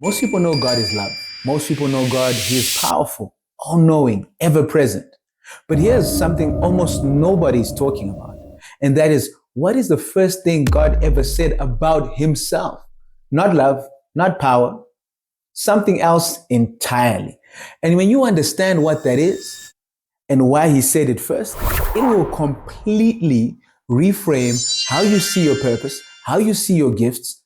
Most people know God is love. Most people know God, He is powerful, all knowing, ever present. But here's something almost nobody's talking about. And that is, what is the first thing God ever said about Himself? Not love, not power, something else entirely. And when you understand what that is and why He said it first, it will completely reframe how you see your purpose, how you see your gifts,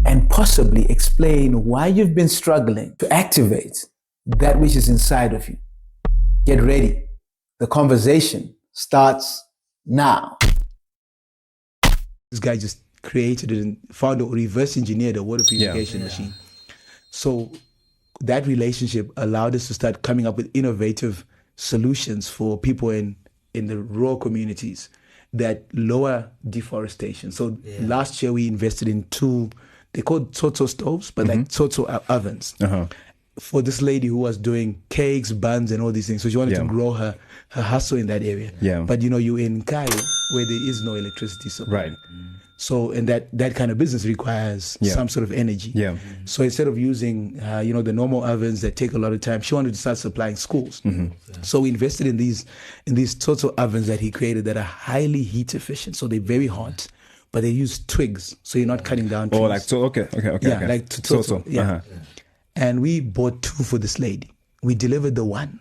and possibly explain why you've been struggling to activate that which is inside of you. Get ready. The conversation starts now. This guy just created and found or reverse engineered a water purification machine. So that relationship allowed us to start coming up with innovative solutions for people in the rural communities that lower deforestation. So last year we invested in two, they called Tsotso stoves, but like Tsotso ovens. For this lady who was doing cakes, buns, and all these things. So she wanted to grow her hustle in that area. But you know, you're in Kai where there is no electricity supply. Right. So, and that kind of business requires some sort of energy. So instead of using, the normal ovens that take a lot of time, she wanted to start supplying schools. So we invested in these total ovens that he created that are highly heat efficient. So they're very hot, but they use twigs. So you're not cutting down trees. Oh, like, so, okay. Like to And we bought two for this lady. We delivered the one.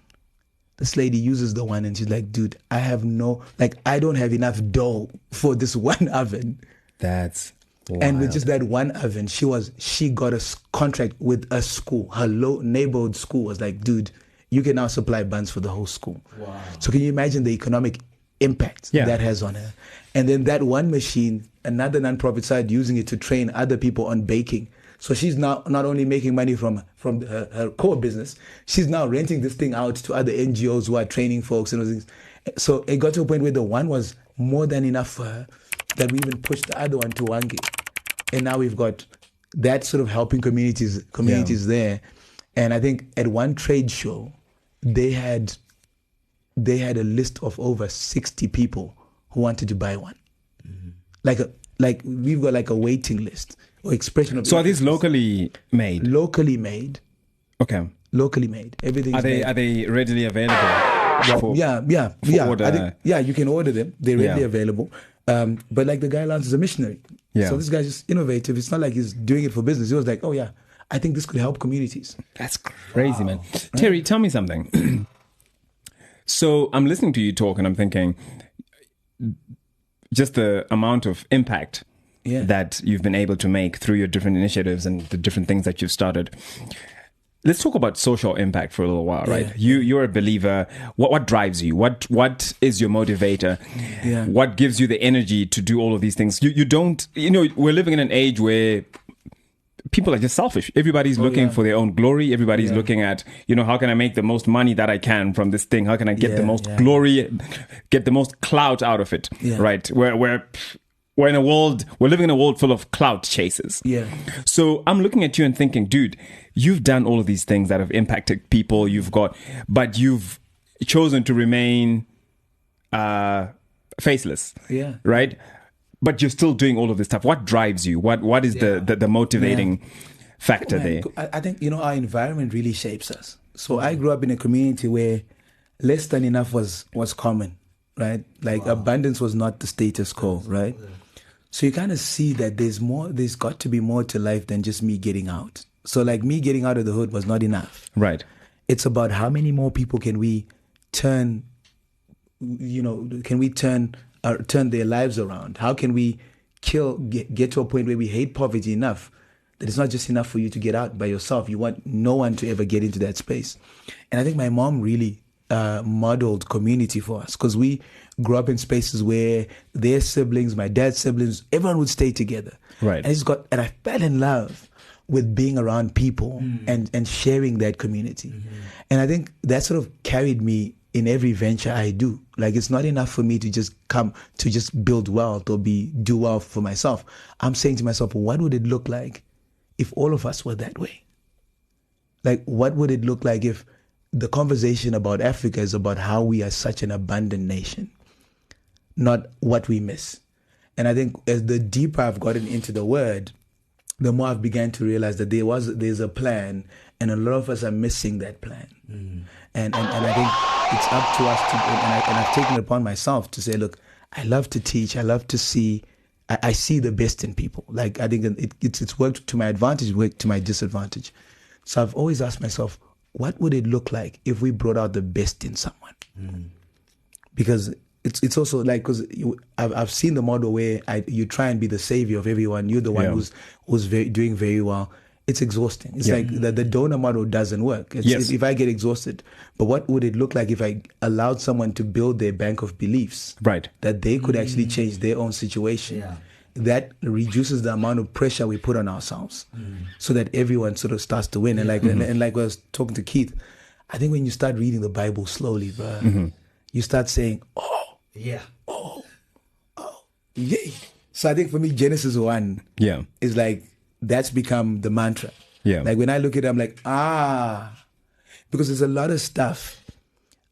This lady uses the one and she's like, dude, I don't have enough dough for this one oven. That's wild. And with just that one oven, she got a contract with a school. Her neighborhood school was like, dude, you can now supply buns for the whole school. Wow. So can you imagine the economic impact that has on her? And then that one machine, another nonprofit started using it to train other people on baking. So she's now not only making money from her core business, she's now renting this thing out to other NGOs who are training folks and things. So it got to a point where the one was more than enough for her, that we even pushed the other one to Wangi. And now we've got that sort of helping communities there. And I think at one trade show, they had a list of over 60 people who wanted to buy one. Like we've got like a waiting list. Or expression of. So are these locally made? Locally made. Okay. Locally made. Everything. Are they readily available? Yeah. You can order them. They're readily available. But like the guy Lance is a missionary. So this guy's just innovative. It's not like he's doing it for business. He was like, oh yeah, I think this could help communities. That's crazy, man. Terry, tell me something. So I'm listening to you talk and I'm thinking, just the amount of impact that you've been able to make through your different initiatives and the different things that you've started. Let's talk about social impact for a little while, right? You're a believer. What drives you? What is your motivator? What gives you the energy to do all of these things? You don't, we're living in an age where people are just selfish. Everybody's looking for their own glory. Everybody's looking at, how can I make the most money that I can from this thing? How can I get the most glory, get the most clout out of it, right? We're living in a world full of clout chasers. So I'm looking at you and thinking, dude, you've done all of these things that have impacted people. But you've chosen to remain faceless. Right? But you're still doing all of this stuff. What drives you? What is the motivating factor there? I think, our environment really shapes us. So I grew up in a community where less than enough was common, right? Like abundance was not the status quo, right? So you kind of see that there's got to be more to life than just me getting out. So like me getting out of the hood was not enough. Right. It's about how many more people can we turn their lives around? How can we get to a point where we hate poverty enough that it's not just enough for you to get out by yourself. You want no one to ever get into that space. And I think my mom really modeled community for us, because we grew up in spaces where their siblings, my dad's siblings, everyone would stay together. Right. And I fell in love with being around people and sharing that community. And I think that sort of carried me in every venture I do. Like, it's not enough for me to just build wealth or do well for myself. I'm saying to myself, what would it look like if all of us were that way? Like, what would it look like if the conversation about Africa is about how we are such an abundant nation, not what we miss? And I think as the deeper I've gotten into the word, the more I've began to realize that there's a plan, and a lot of us are missing that plan. And I think it's up to us to, and I've taken it upon myself to say, look, I love to teach. I love to see. I see the best in people. Like, I think it's worked to my advantage, worked to my disadvantage. So I've always asked myself, what would it look like if we brought out the best in someone? Because it's also like, because I've seen the model where you try and be the savior of everyone. You're the one who's doing very well. It's exhausting. It's like the donor model doesn't work. If I get exhausted, but what would it look like if I allowed someone to build their bank of beliefs, right? That they could actually change their own situation. Yeah. That reduces the amount of pressure we put on ourselves, so that everyone sort of starts to win. And like and like I was talking to Keith, I think when you start reading the Bible slowly, bro, you start saying, yeah. So I think for me, Genesis 1 is like, that's become the mantra. Yeah. Like when I look at it, I'm like, because there's a lot of stuff.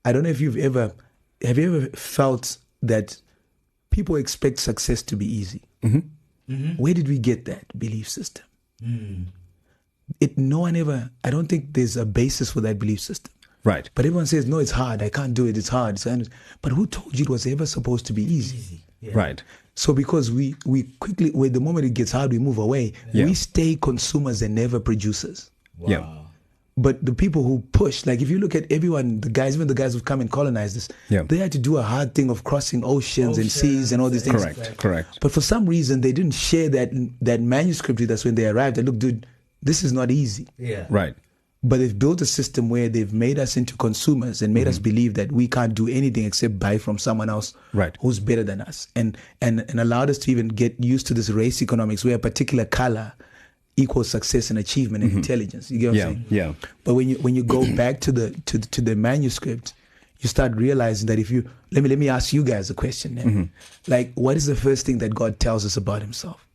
I don't know if have you ever felt that people expect success to be easy? Where did we get that belief system? I don't think there's a basis for that belief system. Right. But everyone says, no, it's hard. I can't do it. It's hard. But who told you it was ever supposed to be easy? Yeah. Right. So because we quickly, the moment it gets hard, we move away. We stay consumers and never producers. Wow. Yeah. But the people who push, like if you look at everyone, even the guys who've come and colonized this, they had to do a hard thing of crossing oceans and seas and all these things. Correct. But for some reason, they didn't share that manuscript with us when they arrived. That, look, dude, this is not easy. Yeah. Right. But they've built a system where they've made us into consumers and made us believe that we can't do anything except buy from someone else who's better than us, and allowed us to even get used to this race economics where a particular color equals success and achievement and intelligence. You get what I'm saying? Yeah. But when you go back to the manuscript, you start realizing that if you let me ask you guys a question then. Like, what is the first thing that God tells us about himself?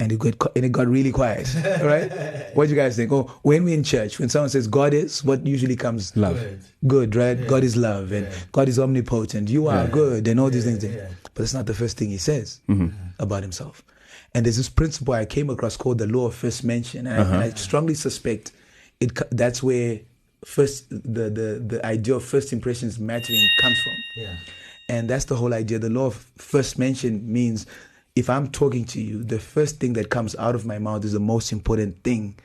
And it got really quiet, right? What do you guys think? Oh, when we're in church, when someone says God is, what usually comes? Love. Good, right? Yeah. God is love, and God is omnipotent. You are good, and all these things. Yeah. But that's not the first thing he says about himself. And there's this principle I came across called the law of first mention. And I strongly suspect that's where the idea of first impressions mattering comes from. Yeah. And that's the whole idea. The law of first mention means, if I'm talking to you, the first thing that comes out of my mouth is the most important thing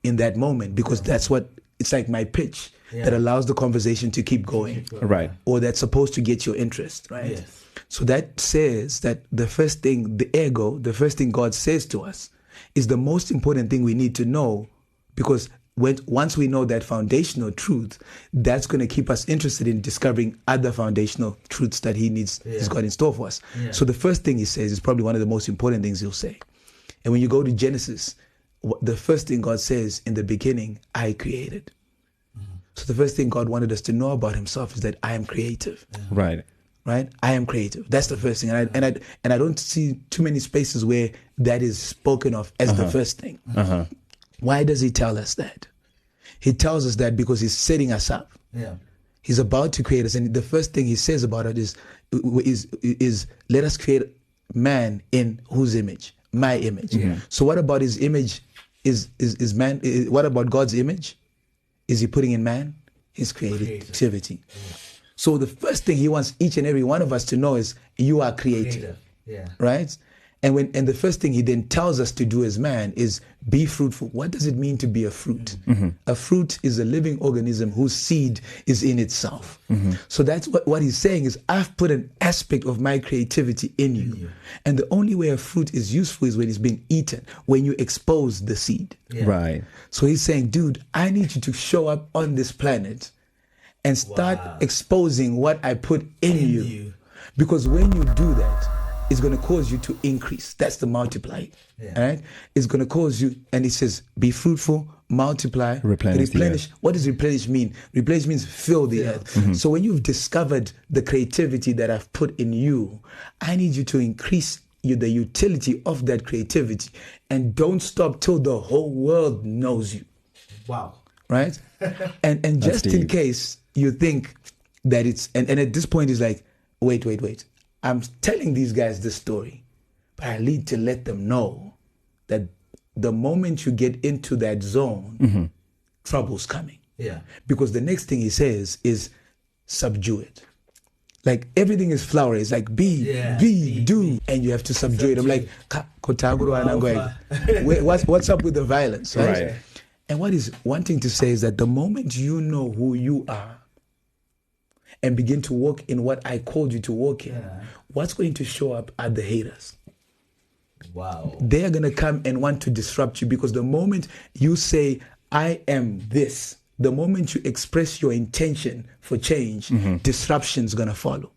in that moment, because that's what, it's like my pitch that allows the conversation to keep going. Right. Or that's supposed to get your interest, right? Yes. So that says that the first thing, the first thing God says to us is the most important thing we need to know, because once we know that foundational truth, that's going to keep us interested in discovering other foundational truths that he's got in store for us. Yeah. So the first thing he says is probably one of the most important things he'll say. And when you go to Genesis, the first thing God says in the beginning, I created. So the first thing God wanted us to know about himself is that I am creative. Right. I am creative. That's the first thing. And I don't see too many spaces where that is spoken of as the first thing. Why does he tell us that? He tells us that because he's setting us up. Yeah. He's about to create us. And the first thing he says about it is let us create man in whose image? My image. Yeah. So what about his image is man? What about God's image? Is he putting in man? His creativity. Yeah. So the first thing he wants each and every one of us to know is you are creative. Yeah. Right? And the first thing he then tells us to do as man is be fruitful. What does it mean to be a fruit? A fruit is a living organism whose seed is in itself. So that's what he's saying is, I've put an aspect of my creativity in you. And the only way a fruit is useful is when it's being eaten, when you expose the seed. Yeah. Right. So he's saying, dude, I need you to show up on this planet and start exposing what I put in you. Because when you do that, it's going to cause you to increase. That's the multiply. Yeah. All right? It's going to cause you, and it says, be fruitful, multiply, replenish. What does replenish mean? Replenish means fill the earth. So when you've discovered the creativity that I've put in you, I need you to increase the utility of that creativity, and don't stop till the whole world knows you. Wow. Right? And just in case you think that it's, and at this point it's like, wait. I'm telling these guys this story, But I need to let them know that the moment you get into that zone, trouble's coming. Yeah. Because the next thing he says is subdue it. Like everything is flower. It's like be, do, and you have to subdue it. I'm like, what's up with the violence? Right? And what is wanting to say is that the moment you know who you are and begin to walk in what I called you to walk in, what's going to show up are the haters. Wow. They are going to come and want to disrupt you, because the moment you say, I am this, the moment you express your intention for change, disruption is going to follow.